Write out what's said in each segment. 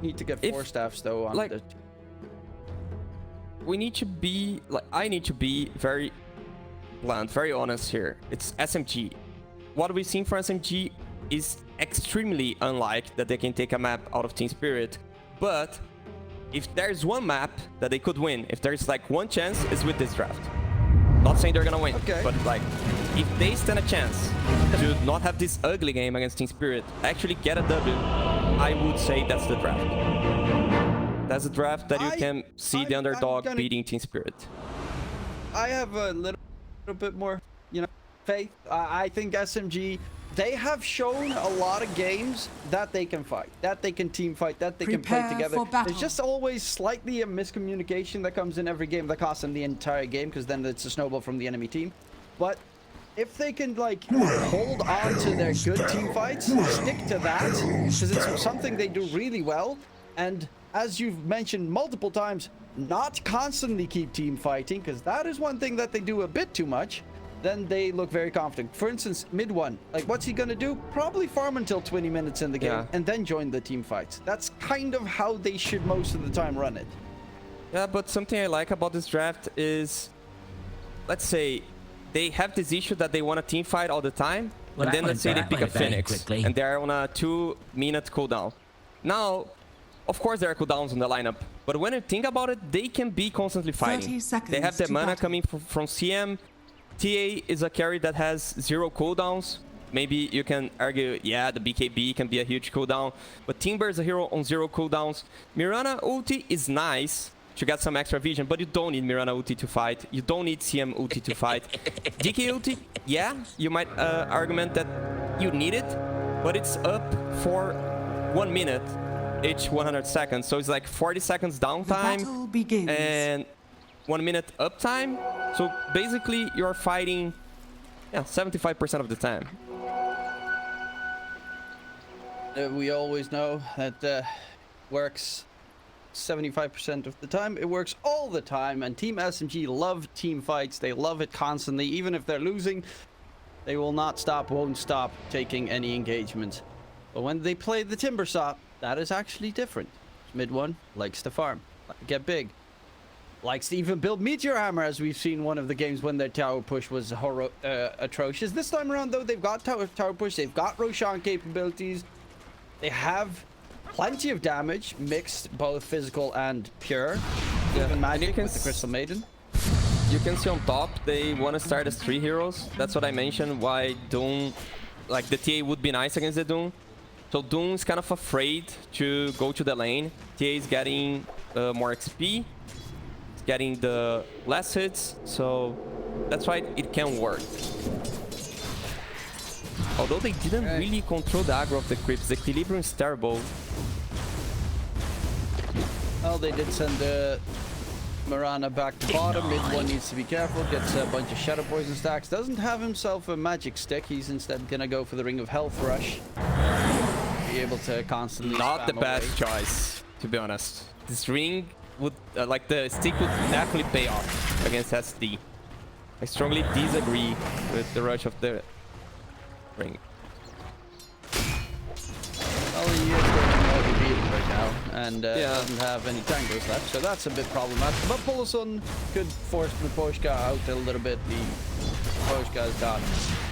Need to get 4 staffs though on like, the... we need to be like, I need to be very blunt, very honest here. It's SMG. What we've seen from SMG is extremely unlike that they can take a map out of Team Spirit. But if there's one map that they could win, if there's like one chance, is with this draft. Not saying they're gonna win, but like, if they stand a chance to not have this ugly game against Team Spirit, actually get a W, I would say that's the draft. That's a draft that you can see the underdog beating Team Spirit. I have a little bit more, you know, faith. I think SMG, they have shown a lot of games that they can fight, that they can team fight, that they can play together. There's just always slightly a miscommunication that comes in every game that costs them the entire game, because then it's a snowball from the enemy team. But if they can like hold on to their good team fights, stick to that, because it's something they do really well. And as you've mentioned multiple times, not constantly keep team fighting, because that is one thing that they do a bit too much. Then they look very confident. For instance, mid one, like what's he gonna do? Probably farm until 20 minutes in the game and then join the team fights. That's kind of how they should most of the time run it. Yeah, but something I like about this draft is, let's say they have this issue that they want a team fight all the time, and then let's say they pick a Phoenix and they're on a 2-minute cooldown. Now, of course there are cooldowns on the lineup, but when you think about it, they can be constantly fighting. They have the mana coming from CM. TA is a carry that has 0 cooldowns. Maybe you can argue, yeah, the BKB can be a huge cooldown, but Timber is a hero on 0 cooldowns. Mirana ulti is nice to get some extra vision, but you don't need Mirana ulti to fight. You don't need CM ulti to fight. DK ulti, yeah, you might argument that you need it, but it's up for 1 minute each 100 seconds. So it's like 40 seconds downtime and 1 minute uptime. So basically you're fighting 75% of the time. We always know that works 75% of the time. It works all the time, and Team SMG love team fights. They love it constantly. Even if they're losing, they will not stop, won't stop taking any engagement. But when they play the Timbersaw, that is actually different. Mid one likes to farm, get big, likes to even build Meteor Hammer, as we've seen one of the games when their tower push was atrocious. This time around, though, they've got tower push, they've got Roshan capabilities, they have plenty of damage, mixed both physical and pure. Even magic with the Crystal Maiden. You can see on top, they want to start as 3 heroes. That's what I mentioned, why Doom, like the TA would be nice against the Doom. So Doom is kind of afraid to go to the lane. TA is getting more XP, getting the less hits, so that's why it can work. Although they didn't really control the aggro of the creeps, the equilibrium is terrible. Well, they did send Mirana back to bottom. Mid one needs to be careful, gets a bunch of Shadow Poison stacks. Doesn't have himself a magic stick, he's instead gonna go for the Ring of Health Rush. Be able to constantly not the best choice, to be honest. This ring would, like the stick would definitely pay off against SD. I strongly disagree with the rush of the ring. Well, he is going to be beaten right now, and doesn't have any tangles left, so that's a bit problematic. But Polosun could force Miposhka out a little bit. The Miposhka's got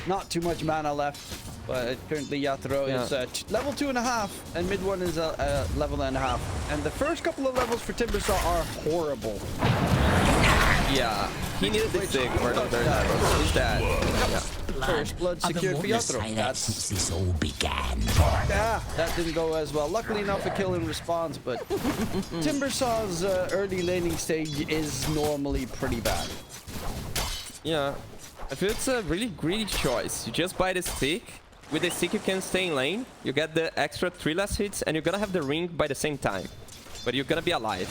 not too much mana left, but currently Yatoro is level 2.5, and mid one is a level 1.5. And the first couple of levels for Timbersaw are horrible. Yeah, he needed the stick for the third level. He's dead. Yeah. First blood secured for Yatoro. Since this all began. Yeah, that didn't go as well. Luckily enough, a kill in response, but Timbersaw's early laning stage is normally pretty bad. Yeah, I feel it's a really greedy choice. You just buy the stick. With the stick, you can stay in lane. You get the extra 3 less hits, and you're gonna have the ring by the same time. But you're gonna be alive.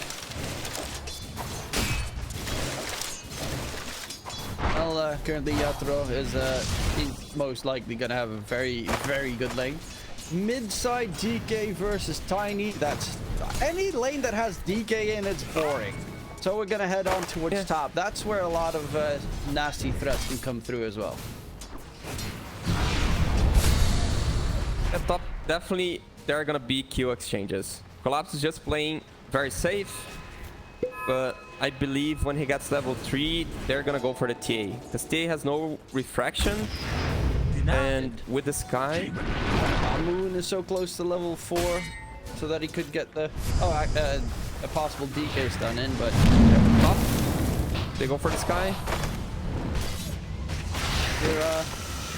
Well, currently Yatoro is he's most likely gonna have a very, very good lane. Mid-side DK versus Tiny. That's any lane that has DK in, it's boring. So we're gonna head on towards top. That's where a lot of nasty threats can come through as well. At top, definitely there are gonna be Q exchanges. Collapse is just playing very safe, but I believe when he gets level 3, they're gonna go for the TA. Because TA has no refraction, and with the Sky... Moon is so close to level 4, so that he could get the... a possible DK stun in, but... Up. They go for the Sky. Mira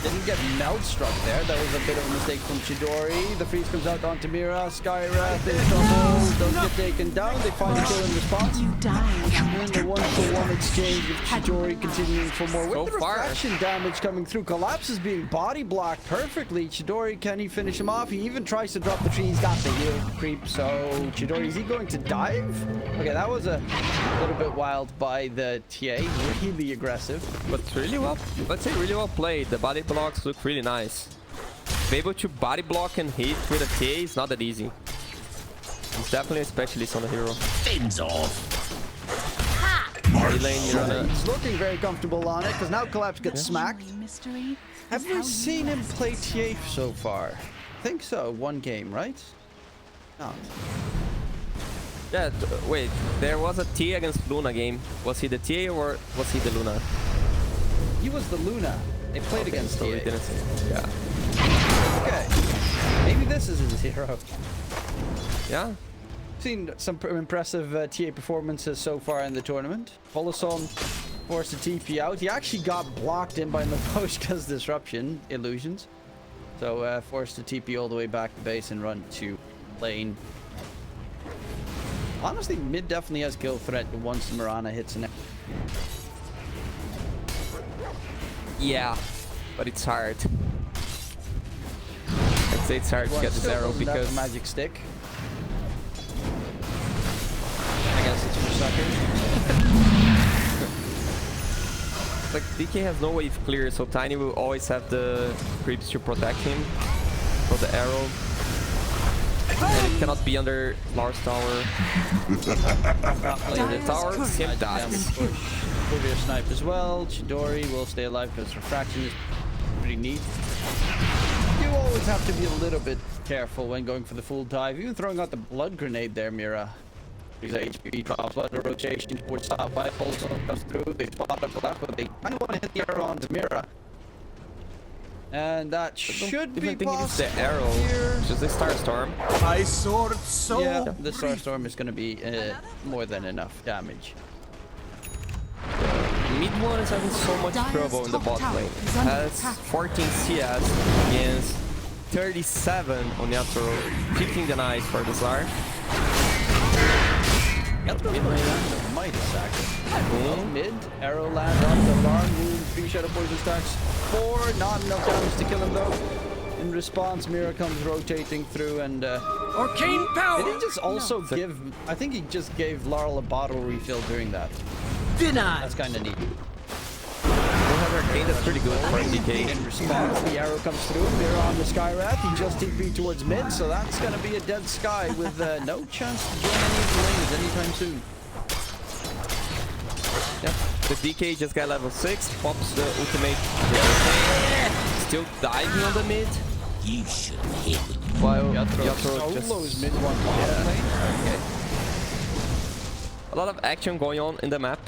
didn't get melt struck there. That was a bit of a mistake from Chidori. The freeze comes out onto Mira. Skywrath in trouble. Don't get taken down. They find a kill in response. You died. And the 1-for-1 exchange with Chidori continuing for more. With the refraction damage coming through, Collapse is being body blocked perfectly. Chidori, can he finish him off? He even tries to drop the tree. He's got the heal creep. So Chidori, is he going to dive? Okay, that was a little bit wild by the TA. Really aggressive. But really well, let's say really well played. The body blocks look really nice. Be able to body block and hit with a TA is not that easy. It's definitely a specialist on the hero. Fins off. He's looking very comfortable on it because now Collapse gets smacked. Have we seen him play TA so far? I think so. One game, right? No. Yeah, wait. There was a TA against Luna game. Was he the TA or was he the Luna? He was the Luna. They played against so TA. he didn't say. Yeah. Okay. Maybe this is his hero. Yeah. Seen some impressive TA performances so far in the tournament. Poloson forced to TP out. He actually got blocked in by Maposhka's disruption illusions. So forced to TP all the way back to base and run to lane. Honestly, mid definitely has kill threat once Mirana hits an... Yeah, but it's hard. I'd say it's hard to get this arrow because... magic stick. I guess it's for suckers. Like, DK has no wave clear, so Tiny will always have the creeps to protect him for the arrow. And it cannot be under Lars tower. The tower, Sim dies. Courier snipe as well. Chidori will stay alive because refraction is pretty neat. You always have to be a little bit careful when going for the full dive. Even throwing out the blood grenade there, Mira. Because HP drops, blood rotation towards top. By also comes through. They spot up left, but they kind of want to hit the arrow onto Mira. And that should be possible. It's the arrow. It's just a Starstorm. My sword so. Yeah, the Starstorm is going to be more than enough damage. Mid one is having so much trouble in the bot lane. Has 14 CS against 37 on Yatoro. 15 denies for the Slar. Mighty sack. Mid, arrow land on the alarm, moon, 3 shadow poison stacks, 4, not enough damage to kill him though. In response, Mira comes rotating through and Arcane power! did he just also give, I think he just gave Laurel a bottle refill during that. Denied! That's kind of neat. Arcane, that's pretty good for DK. In response, the arrow comes through, Mira on the Skywrath, he just TP towards mid, so that's gonna be a dead Sky with no chance to join any of the lanes anytime soon. Yep. The DK just got level 6, pops the ultimate. Still diving on the mid. You should hit with While Yatoro just solos mid one bottom lane. Okay. A lot of action going on in the map.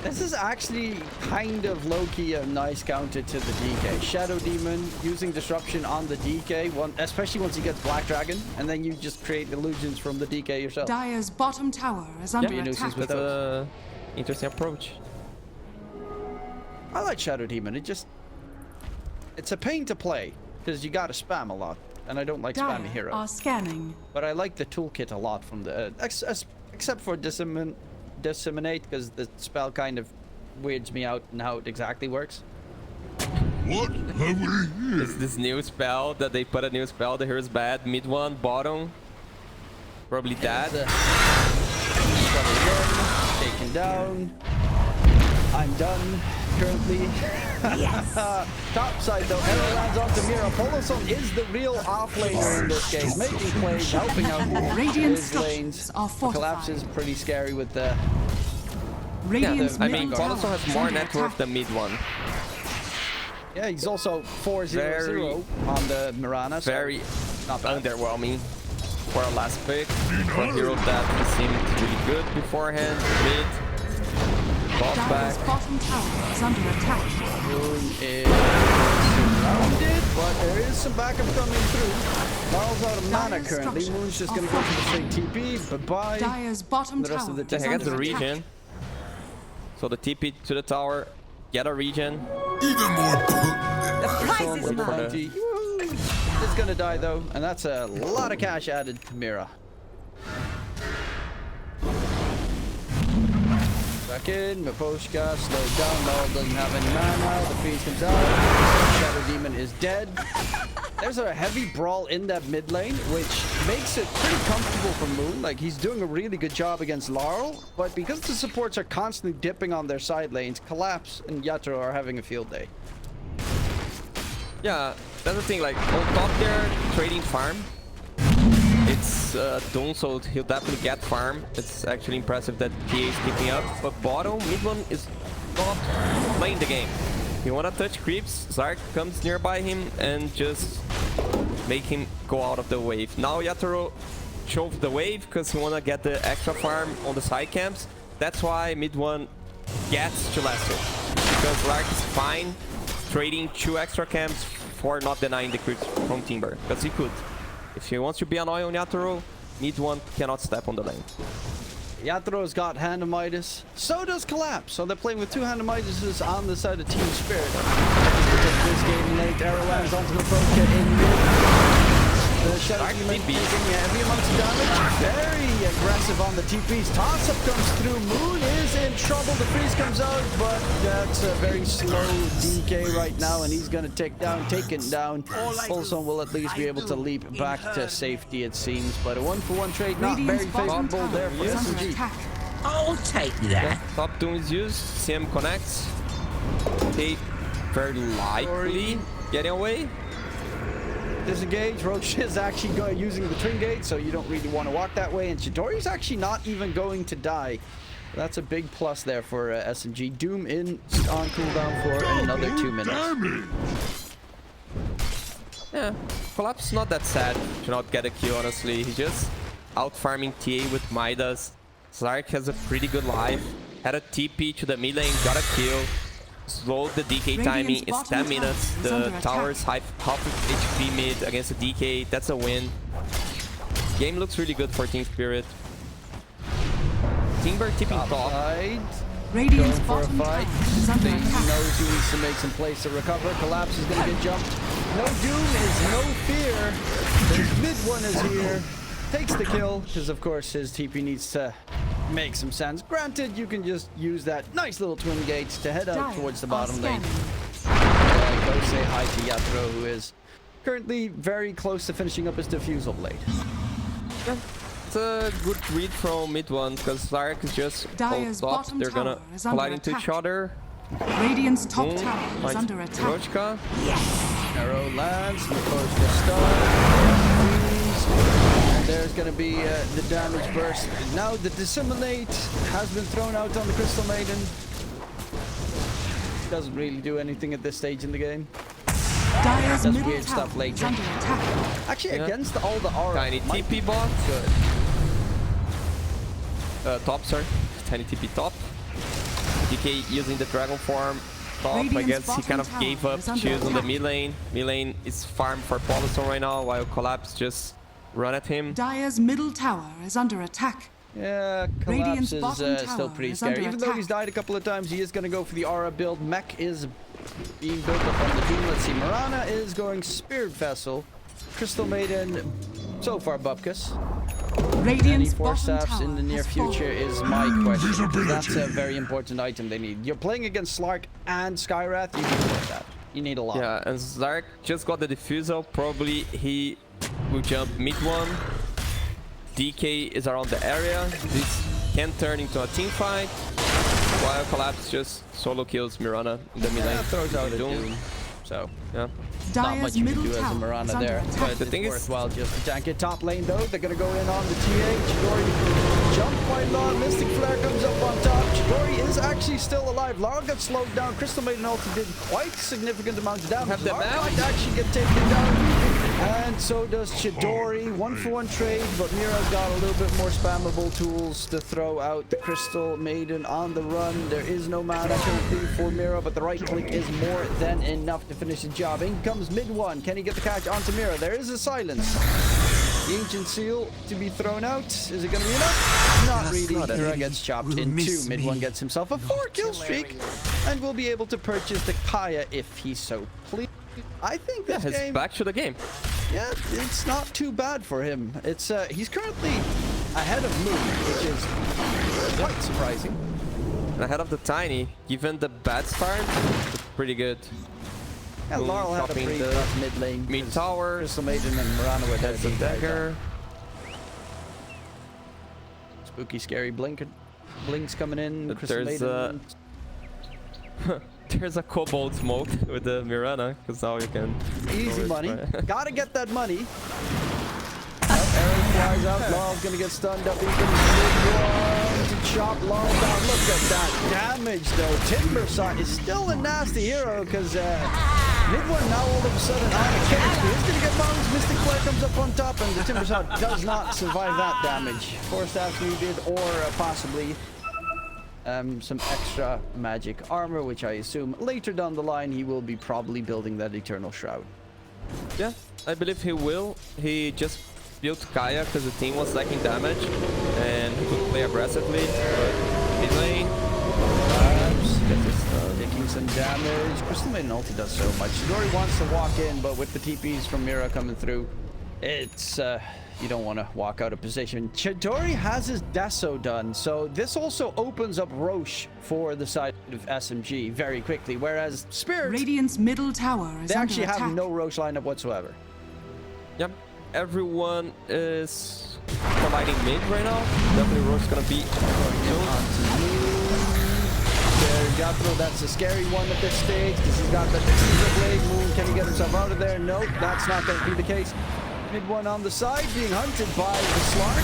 This is actually kind of low-key a nice counter to the DK. Shadow Demon using disruption on the DK, especially once he gets Black Dragon, and then you just create illusions from the DK yourself. Dire's bottom tower is under attack. That's an interesting approach. I like Shadow Demon. It's a pain to play because you gotta spam a lot, and I don't like spammy heroes. Are scanning. But I like the toolkit a lot from the except for disseminate because the spell kind of weirds me out and how it exactly works. What have we here? It's this new spell that they put a new spell. The hero's bad. Mid one, bottom. Probably dead. Taken down. I'm done currently. Yes. Top side though, arrow lands onto Mira. Poloson is the real offlaner in this case, making plays, helping out his lanes. Collapse is pretty scary with the... Yeah, I mean, Poloson has more network than mid one. Yeah, he's also 4-0-0 on the Mirana. So very not bad. underwhelming. for a last pick. For a hero that seemed really good beforehand. Mid. Top Dire's back. bottom tower is under attack. Moon is surrounded, but there is some backup coming through. Marl's out of mana Dire's currently. structures Moon's just gonna are go for the straight TP. Bye-bye. Dire's bottom The rest tower of the is team. I got the under attack. regen. So the TP to the tower. Get a regen. Even more potent. The prize is Wait for mine. the- Woo! It's gonna die though, and that's a lot of cash added to Mira. Back in, Miposhka slowed down. Laurel doesn't have any mana. The freeze comes out. Shadow Demon is dead. There's a heavy brawl in that mid lane, which makes it pretty comfortable for Moon. Like, he's doing a really good job against Laurel, but because the supports are constantly dipping on their side lanes, Collapse and Yatoro are having a field day. Yeah, that's the thing. Like on top there, trading farm. It's Doom, so he'll definitely get farm. It's actually impressive that TA is keeping up. But bottom, mid one is not playing the game. You wanna touch creeps, Zark comes nearby him and just make him go out of the wave. Now Yatoro chose the wave because he wanna get the extra farm on the side camps. That's why mid one gets to Lester. Because Zark is fine trading 2 extra camps for not denying the creeps from Timber. Because he could. If he wants to be annoying on Yatoro, mid one cannot step on the lane. Yatoro's got Hand of Midas. So does Collapse. So they're playing with 2 Hand of Midases on the side of Team Spirit. This game late. Arrow lands onto the Focus in mid. The Shadow Demon taking heavy amounts of damage. Very aggressive on the TPs. Toss-up comes through. Moon is in trouble. The freeze comes out, but that's a very slow DK right now, and he's going to take taken down. Folsom will at least be able to leap back to safety, it seems. But a 1-for-1 trade, not Radiant's very bottom favorable there tower for is under SMG. attack. I'll take that. Top Doom is used, CM connects. They very likely getting away. Disengage. Roche is actually using the Twin Gate, so you don't really want to walk that way. And Chidori's actually not even going to die. That's a big plus there for SMG. Doom in on cooldown for another 2 minutes. Yeah, Collapse is not that sad to not get a kill, honestly. He's just out farming TA with Midas. Zark has a pretty good life. Had a TP to the mid lane, got a kill. Slowed the DK timing. It's 10 minutes. The tower's half HP mid against the DK. That's a win. Game looks really good for Team Spirit. Timber tipping top. Side. Radiant's Going for a bottom tower fight. is under They attack. knows he needs to make some plays to recover. Collapse is going to get jumped. No Doom is no fear. The mid one is here. Takes the kill because, of course, his TP needs to make some sense. Granted, you can just use that nice little Twin Gates to head out Dire towards the are bottom lane. scanning. Go say hi to Yatoro, who is currently very close to finishing up his Diffusal Blade. It's a good read from mid one because Zark is just Dire's top. bottom They're gonna tower is under collide into each attack. other. Radiant's top Boom. tower is Finds under attack. Rochka. Arrow lands, Miko's the start. And there's going to be the damage burst. Now the Disseminate has been thrown out on the Crystal Maiden. Doesn't really do anything at this stage in the game. Dire's Does middle weird tower stuff later. is under attack. Actually, Yeah. against all the aura, Tiny might be TP bot. good. Top, sorry. Tiny TP top. DK using the dragon form. Top, I Radiant's guess he bottom kind of tower gave up is under choose on the attack. mid lane. Mid lane is farm for Polystone right now, while Collapse just run at him. Dire's middle tower is under attack. Yeah, Collapse Radiant's is bottom still tower pretty is scary. under Even though he's attack. died a couple of times, he is going to go for the aura build. Mech is being built up on the team. Let's see. Marana is going Spirit Vessel. Crystal Maiden, so far Bupkis. Any Radiant's Force bottom Staffs tower in the near has future fallen. is my question. 'Cause that's a very important item they need. You're playing against Slark and Skywrath, you need more of that. You need a lot. Yeah, and Zark just got the diffusal. Probably he will jump mid one. DK is around the area. This can turn into a team fight. While Collapse just solo kills Mirana in the mid lane. That throws out a Doom. Doom. So, Yeah. not much Dire's you can middle do as a tower is Mirana under there. attack. But The it's thing is- worthwhile just to tank it. Top lane though, they're gonna go in on the TA. Chidori jump quite long. Mystic Flare comes up on top. Chidori is actually still alive. Lara got slowed down. Crystal Maiden also did quite significant amounts of damage. Have the Lara map. might actually get taken down. And so does Chidori. 1-for-1 trade, but Mira's got a little bit more spammable tools to throw out. The Crystal Maiden on the run. There is no mana currently for Mira, but the right click is more than enough to finish the job. In comes mid one. Can he get the catch onto Mira? There is a silence. The Ancient Seal to be thrown out. Is it going to be enough? Not really. Mira gets chopped in two. Mid one gets himself a 4-kill streak and will be able to purchase the Kaya if he so please. I think this game... back to the game. Yeah, it's not too bad for him. It's he's currently ahead of Moon, which is quite surprising. And ahead of the Tiny, given the bad start, it's pretty good. Yeah, Laurel had a pretty rough mid lane. Mid tower. Crystal Maiden and Mirana with There's a dagger. Spooky, scary Blinks coming in. Crystal There's Maiden. There's a Cobalt smoke with the Mirana, because now you can... Easy money. Gotta get that money. Arrow flies out. Laurel's gonna get stunned up. He can mid-one to chop Laurel down. Look at that damage, though. Timberside is still a nasty hero, because mid-one now all of a sudden on a cage. He's gonna get bones. Mystic Flare comes up on top, and the Timberside does not survive that damage. Force Staff needed, or possibly... some extra magic armor, which I assume later down the line he will be probably building that Eternal Shroud. Yeah, I believe he will. He just built Kaya because the team was lacking damage and he could play aggressively. But mid lane, taking some damage. Crystal Maiden ulti does so much. Chidori wants to walk in, but with the TPs from Mira coming through, it's you don't want to walk out of position. Chidori has his Deso done, so this also opens up Roche for the side of SMG very quickly, whereas Spirit, Radiant's middle tower is they under actually attack. have no Roche lineup whatsoever. yep, everyone is providing mid right now. Definitely Roche gonna be Jethro, that's a scary one at this stage because he's got the Caesar Blade. Moon, can he get himself out of there? Nope, that's not going to be the case. Mid one on the side, being hunted by the Slark.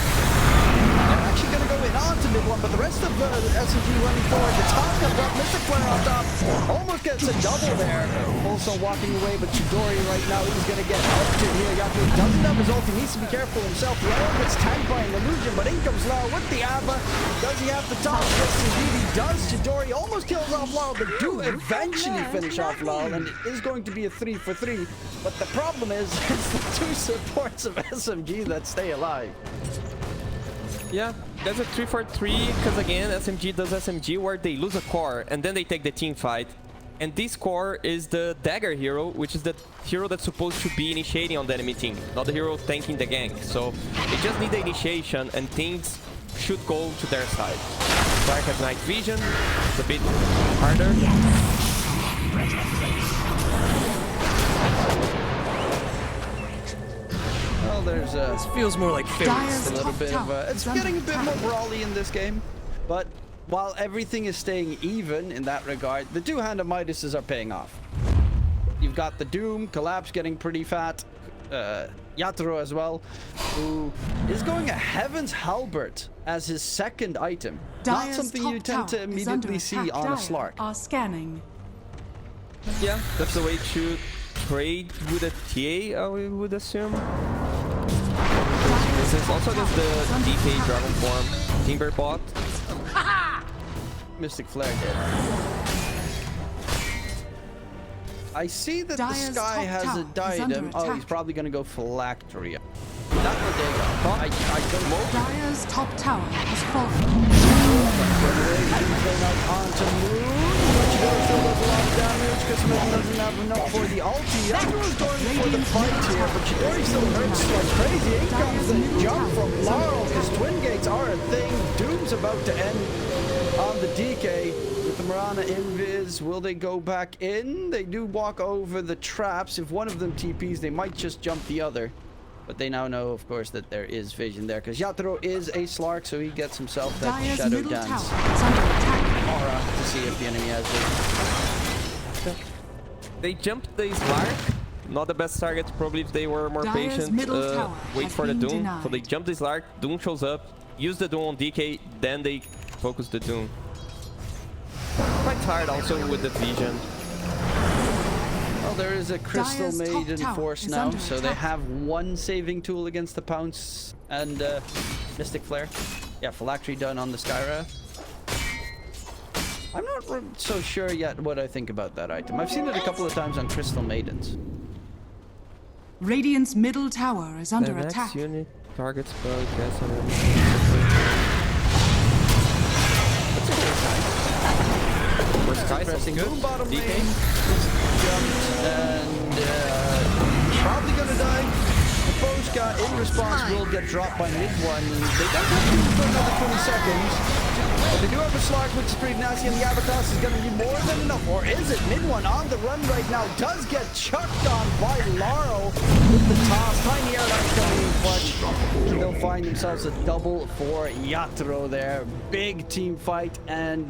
They're actually going to go in onto mid one, but the rest of the SMG running forward. The top comes up, Mystic Flare on top. Almost gets a double there. Also walking away, but Chidori right now, he's going to get hunted here. Yaku doesn't have his ult, he needs to be careful himself. The arrow gets tanked by an illusion, but in comes Lau with the Ava. Does he have the top? Yes, indeed he does. Chidori almost kills off Lau, but do eventually finish off Lau, and it is going to be a 3-for-3. But the problem is, it's the two supports of SMG that stay alive. Yeah, that's a 3-for-3 because again SMG does SMG where they lose a core and then they take the team fight. And this core is the dagger hero, which is the hero that's supposed to be initiating on the enemy team, not the hero tanking the gank. So they just need the initiation and things should go to their side. Dark has night vision, it's a bit harder. Well, there's This feels more like Dire's a little top bit of tower it's is under getting a bit attack. more brawly in this game, but while everything is staying even in that regard, the two-handed Midases are paying off. You've got the Doom, Collapse getting pretty fat, Yatoro as well, who is going a Heaven's Halberd as his second item. Not Dire's something top you tend to tower is under immediately see attack. on a Dire Slark. are scanning. Yeah, that's the way to trade with a TA, I would assume. This is also against the DK Dragon Form TimberBot. Mystic Flare did. I see that Dire's the Sky top has a tower is under diadem. Oh, he's attack. probably going to go Phylactery. That Bodega. I don't know. Dire's top tower has fallen. Going out onto Moon. Chidori still does a lot of damage. Christmas doesn't have enough for the ulti. Everyone's going for the fight here, but Chidori still hurts like crazy. In comes the jump from Laurel, because Twin Gates are a thing. Doom's about to end on the DK. With the Mirana invis, will they go back in? They do walk over the traps. If one of them TPs, they might just jump the other. But they now know, of course, that there is vision there. Because Yatoro is a Slark, so he gets himself that Dire's Shadow middle Dance tower is under attack. aura to see if the enemy has vision. They jumped the Slark. Not the best target, probably if they were more Dire's patient. middle tower Wait has for the been Doom. denied. So they jump the Slark, Doom shows up, use the Doom on DK, then they focus the Doom. Quite hard also with the vision. Well, there is a Crystal Dire's top Maiden tower force is now, under so they attack. have one saving tool against the Pounce and Mystic Flare. Yeah, Phylactery done on the Skywrath. I'm not so sure yet what I think about that item. I've seen it a couple of times on Crystal Maidens. Radiant's middle tower is under The attack. next unit targets both gas and first Kai's Pressing good. boom bottom DK. lane. Jumped and probably gonna die. The Boschka in response will get dropped by mid one. And they don't have to for another 20 seconds. But they do have a Slark, which is pretty nasty, and the Abatos is going to be more than enough. Or is it? Mid one on the run right now. Does get chucked on by Laro with the toss. Tiny airline coming in clutch. They'll find themselves a double for Yatro there. Big team fight, and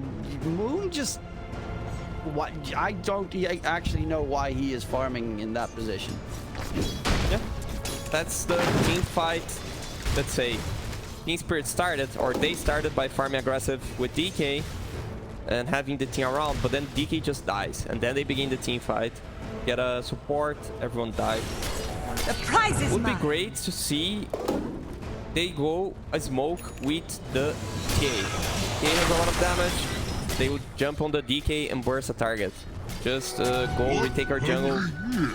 Moon just... What? I don't actually know why he is farming in that position. Yeah, that's the team fight. Let's say Team Spirit started, or they started by farming aggressive with DK and having the team around, but then DK just dies, and then they begin the team fight. Get a support, everyone died. The prize is Would be mine. great to see they go a smoke with the K. K has a lot of damage. They would jump on the DK and burst a target. Just go retake our jungle.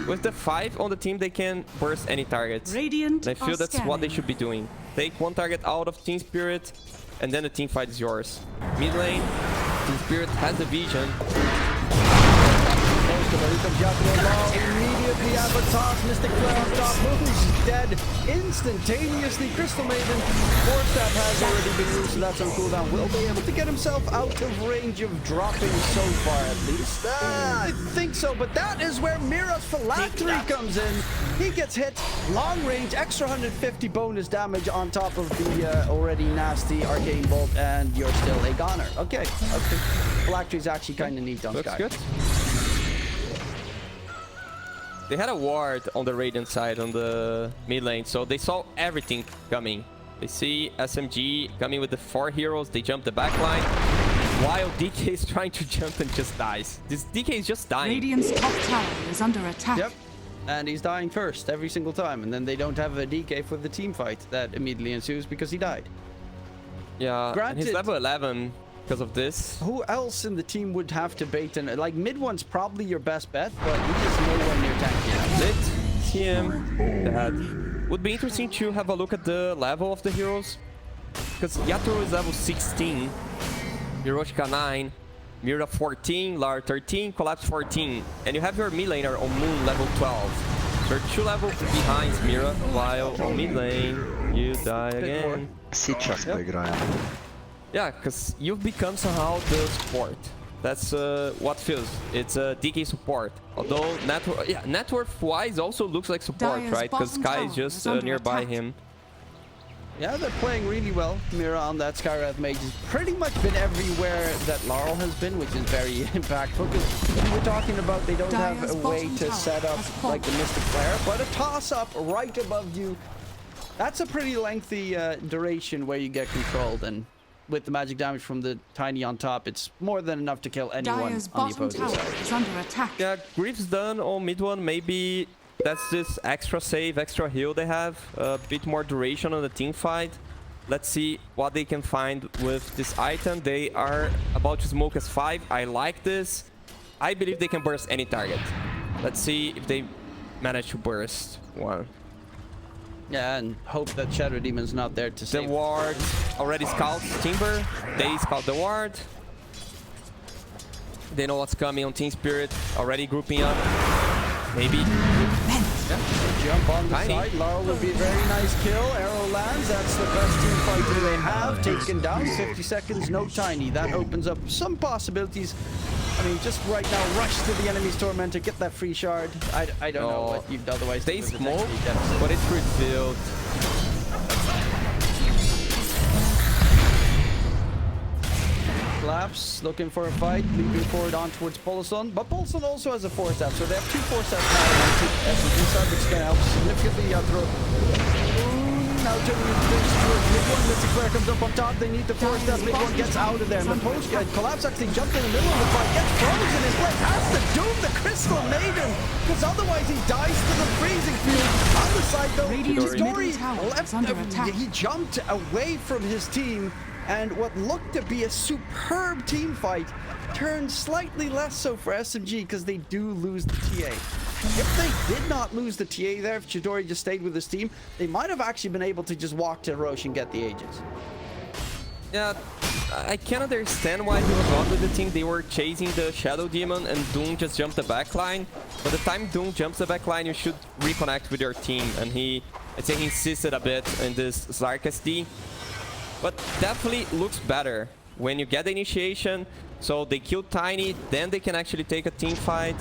With the 5 on the team, they can burst any targets. Radiant I feel are that's what they scanning. should be doing. Take one target out of Team Spirit, and then the team fight is yours. Mid lane, Team Spirit has the vision. Immediately Abatos, Mystic Flare on top, Moon's dead instantaneously. Crystal Maiden, Force Staff has already been used, so that's on cooldown. Will be able to get himself out of range of dropping so far at least. I think so, but that is where Mira's Phylactery comes in. He gets hit, long range, extra 150 bonus damage on top of the already nasty Arcane Bolt, and you're still a goner. Okay, okay. Phylactery's actually kind of neat on Looks Sky. good. They had a ward on the Radiant side on the mid lane, so they saw everything coming. They see SMG coming with the 4 heroes, they jump the back line, while DK is trying to jump and just dies. This DK is just dying. Radiant's top tower is under attack. Yep. And he's dying first every single time, and then they don't have a DK for the team fight that immediately ensues because he died. Yeah, and Granted- he's level 11 because of this. Who else in the team would have to bait and like mid one's probably your best bet, but he is nowhere near tanky enough. Lit, TM, that would be interesting to have a look at the level of the heroes, because Yatoro is level 16, Hiroshika 9, Mira 14, Lar 13, Collapse 14, and you have your mid laner on Moon level 12. So you're 2 levels behind Mira, while on mid lane you die again. Сейчас поиграем. Yeah, because you've become somehow the support. That's what feels. It's a DK support. Although net worth-wise also looks like support, Dire's right? Because bottom Sky is tower just is under nearby attack. him. Yeah, they're playing really well. Mira on that Skywrath Mage has pretty much been everywhere that Laurel has been, which is very impactful. Because we were talking about they don't have Dire's a way bottom to tower set up has fallen. like the Mystic Flare, but a toss-up right above you. That's a pretty lengthy duration where you get controlled, and with the magic damage from the Tiny on top, it's more than enough to kill anyone Dire's on the bottom opposing tower side. is under attack. Yeah, Grief's done on mid one. Maybe that's this extra save, extra heal they have. A bit more duration on the team fight. Let's see what they can find with this item. They are about to smoke as 5. I like this. I believe they can burst any target. Let's see if they manage to burst one. Yeah, and hope that Shadow Demon's not there to The save. ward already scouts Timber. They scout the ward. They know what's coming on Team Spirit. Already grouping up. Maybe. Jump on the Tiny. side. Laurel would be a very nice kill. Arrow lands. That's the best team fighter they have. Taken down. 50 seconds. No Tiny. That opens up some possibilities. I mean, just right now, rush to the enemy's Tormentor. Get that free shard. I don't know what you'd otherwise They do with the smoke, technique deficit. but it's revealed. Collapse, looking for a fight, leaping forward on towards Polison. But Polison also has a 4-step, so they have 2 4-steps now on the SMG side, which is going to help significantly. Moon now turning into this towards mid one. Mystic Flare comes up on top. They need the force that mid one gets out of there. And the post Collapse actually jumped in the middle of the fight, gets frozen. His blade has to doom the Crystal Maiden, because otherwise he dies to the freezing field. On the side though, Chidori left. He jumped away from his team, and what looked to be a superb team fight turned slightly less so for SMG because they do lose the TA. If they did not lose the TA there, if Chidori just stayed with his team, they might have actually been able to just walk to Roche and get the Aegis. Yeah, I can understand why he was not with the team. They were chasing the Shadow Demon and Doom just jumped the backline. By the time Doom jumps the backline, you should reconnect with your team. And I'd say he insisted a bit in this Zark SD. But definitely looks better when you get the initiation. So they kill Tiny, then they can actually take a team fight.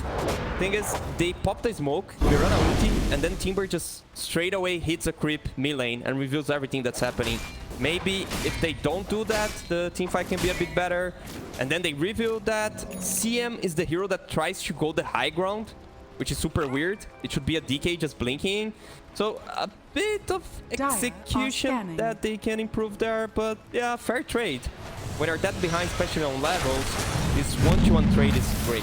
Thing is, they pop the smoke, we run a ulti, and then Timber just straight away hits a creep mid lane and reveals everything that's happening. Maybe if they don't do that, the team fight can be a bit better. And then they reveal that CM is the hero that tries to go the high ground, which is super weird. It should be a DK just blinking. So a bit of execution that they can improve there, but yeah, fair trade. When you're that behind, especially on levels, this 1-to-1 trade is great.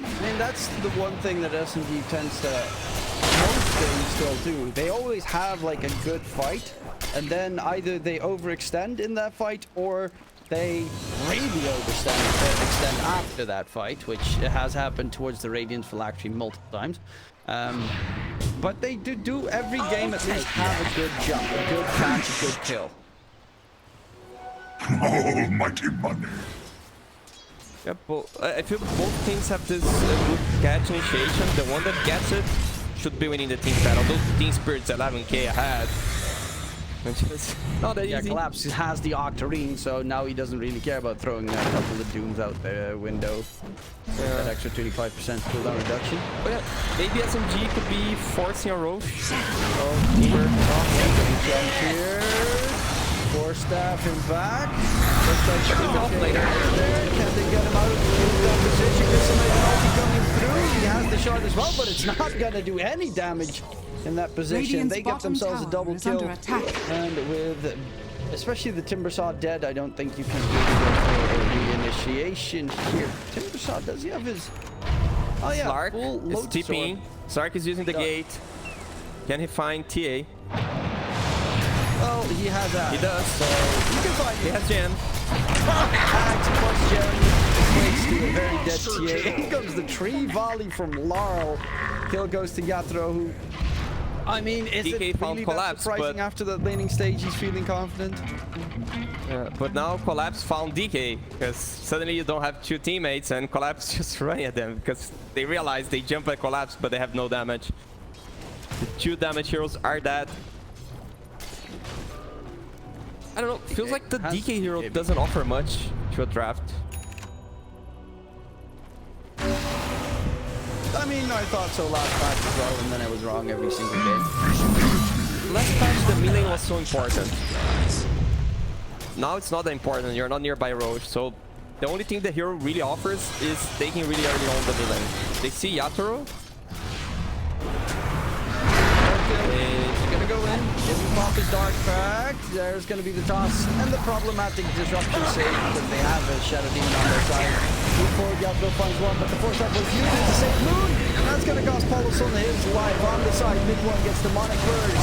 I mean, that's the one thing that SMG tends to most things still do. They always have like a good fight, and then either they overextend in that fight or they really extend after that fight, which has happened towards the Radiant Phylactery multiple times. But they do every game at least have a good jump, a good catch, a good kill. Almighty money. Yeah, I feel both teams have this good catch initiation. The one that gets it should be winning the team battle. Those team spirits 11k ahead. Just not that easy. Yeah, Collapse has the Octarine, so now he doesn't really care about throwing a couple of Dooms out the window. That extra 25% cooldown reduction. But yeah, maybe SMG could be forcing a Roche. Oh, Timber off. Jump here. Force staff him back. Looks like off later. Can they get him out of the position? There's somebody ulti coming through. He has the shard as well, but it's not going to do any damage in that position. They get themselves a double kill. And with especially the Timbersaw dead, I don't think you can really go for the initiation here. Timbersaw, does he have his... Oh yeah, Slark is TPing. Slark is using the gate. Can he find TA? Well, he has that. He does. So he can find it. He has Gen. Axe plus Gen equates to a very dead TA. Here comes the tree volley from Laurel. Kill goes to Yatro, who... I mean, is DK it found really Collapse, that surprising but after that laning stage he's feeling confident? But now Collapse found DK, because suddenly you don't have two teammates and Collapse just running at them, because they realize they jump at Collapse, but they have no damage. The two damage heroes are dead. I don't know, feels like the DK hero doesn't offer much to a draft. I mean, I thought so last patch as well, and then I was wrong every single game. Last patch, the mid lane was so important. Now it's not that important, you're not nearby Roche, so the only thing the hero really offers is taking really early on the mid lane. They see Yatoro. He's gonna go in, give him pop his dark pack. There's gonna be the toss and the problematic disruption save because they have a Shadow Demon on their side. Move forward, Yatoro finds one, but the force up was used to save Moon, and that's gonna cost Paulo Son his life. On the side, mid one gets demonic birds,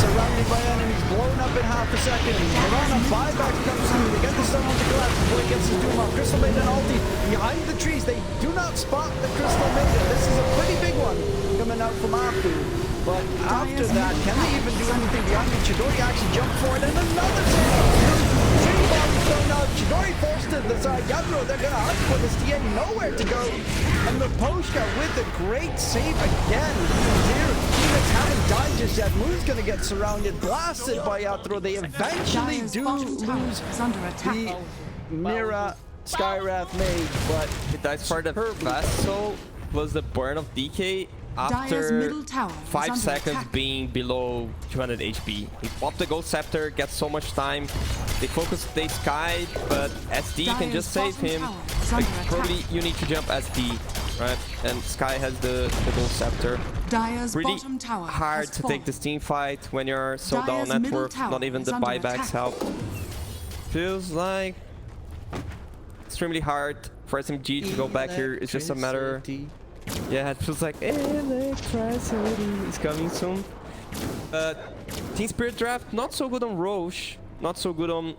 surrounded by enemies, blown up in half a second. Mirana buyback comes through. They get the stun on the Collapse before he gets his Doom off. Crystal Maiden ulti behind the trees. They do not spot the Crystal Maiden. This is a pretty big one coming out from Apu. But after that, can they even do anything beyond it? Chidori actually jumped forward, and another tree bomb thrown out. Chidori forced to the side. Yadro, they're gonna hunt for this TA, nowhere to go. And the Poshka with a great save again. Here, Phoenix haven't died just yet. Moon's gonna get surrounded, blasted by Yadro. They eventually do lose the Mira Skywrath made, but It dies for the Vessel plus the burn of DK. After 5 seconds being below 200 HP. He popped the Ghost Scepter, gets so much time. They focus the Sky, but SD can just save him. Like, probably you need to jump SD, right? And Sky has the Ghost Scepter. Dire's Really bottom tower hard has to take this team fight when you're so Dire's down middle network. tower Not even is the under buybacks attack. help. Feels like extremely hard for SMG to go back here. It's just a matter. Yeah, it feels like electricity is coming soon. Team Spirit draft, not so good on Roche, not so good on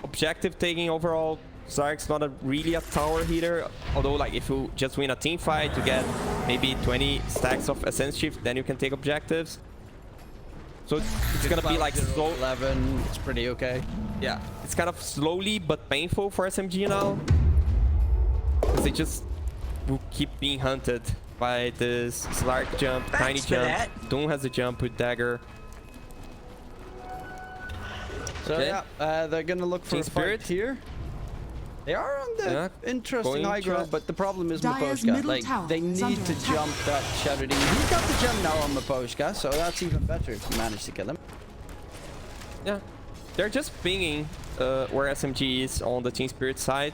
objective taking overall. Zark's not really a tower hitter, although like if you just win a team fight, you get maybe 20 stacks of Essence Shift, then you can take objectives. So it's gonna be like slow. 11, it's pretty okay. Yeah, it's kind of slowly but painful for SMG now, because they just will keep being hunted by this Slark jump, tiny jump. Doom has a jump with dagger. So Okay. yeah, they're gonna look for Team a fight Spirit here. They are on the interesting high ground, but the problem is Dire's Maposhka. middle Like, tower they is need under to attack. jump that Shadow Demon. He's got the gem now on Maposhka, so that's even better if you manage to kill him. Yeah, they're just pinging where SMG is on the Team Spirit side,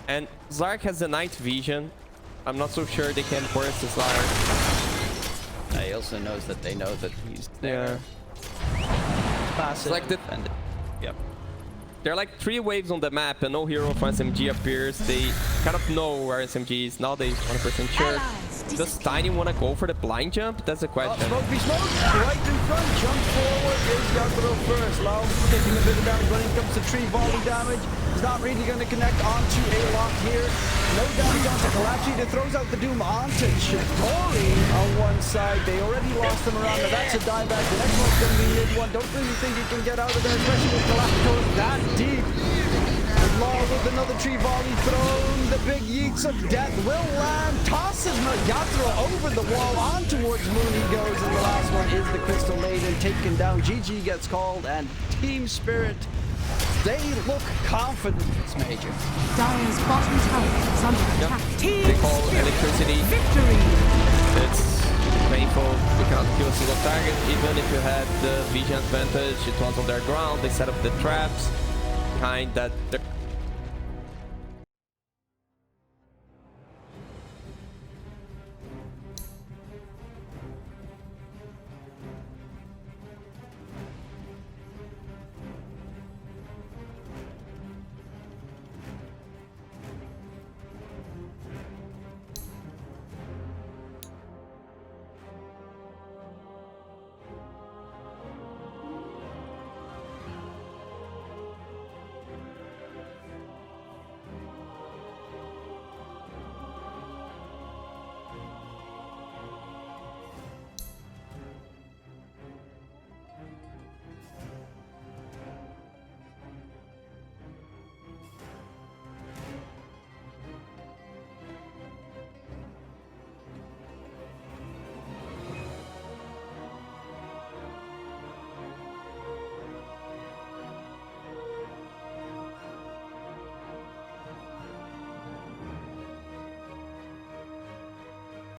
and Slark has the night vision. I'm not so sure they can burst the Slark. He also knows that they know that he's there. Passive. It's like the Yep. There are like 3 waves on the map and no hero from SMG appears. They kind of know where SMG is. Now they 100% sure. Does Tiny want to go for the blind jump? That's the question. Smoke, right in front, jump forward, is Yaguro first. Lau taking a bit of damage when it comes to tree volley damage. He's not really going to connect onto a lock here. No damage onto Kalachi. It throws out the Doom onto Shitori on one side. They already lost him around. Now that's a dieback. The next one's going to be mid one. Don't really think he can get out of there, especially with Kalachi going that deep. Law with another tree volley thrown. The big yeets of death will land. Tosses Yatro over the wall. On towards Moon he goes. And the last one is the Crystal Maiden taken down. GG gets called. And Team Spirit, they look confident. It's major. Dire's bottom tower is under attack. They call electricity. Victory! It's painful. You cannot kill a single target. Even if you had the vision advantage, it was on their ground. They set up the traps behind that.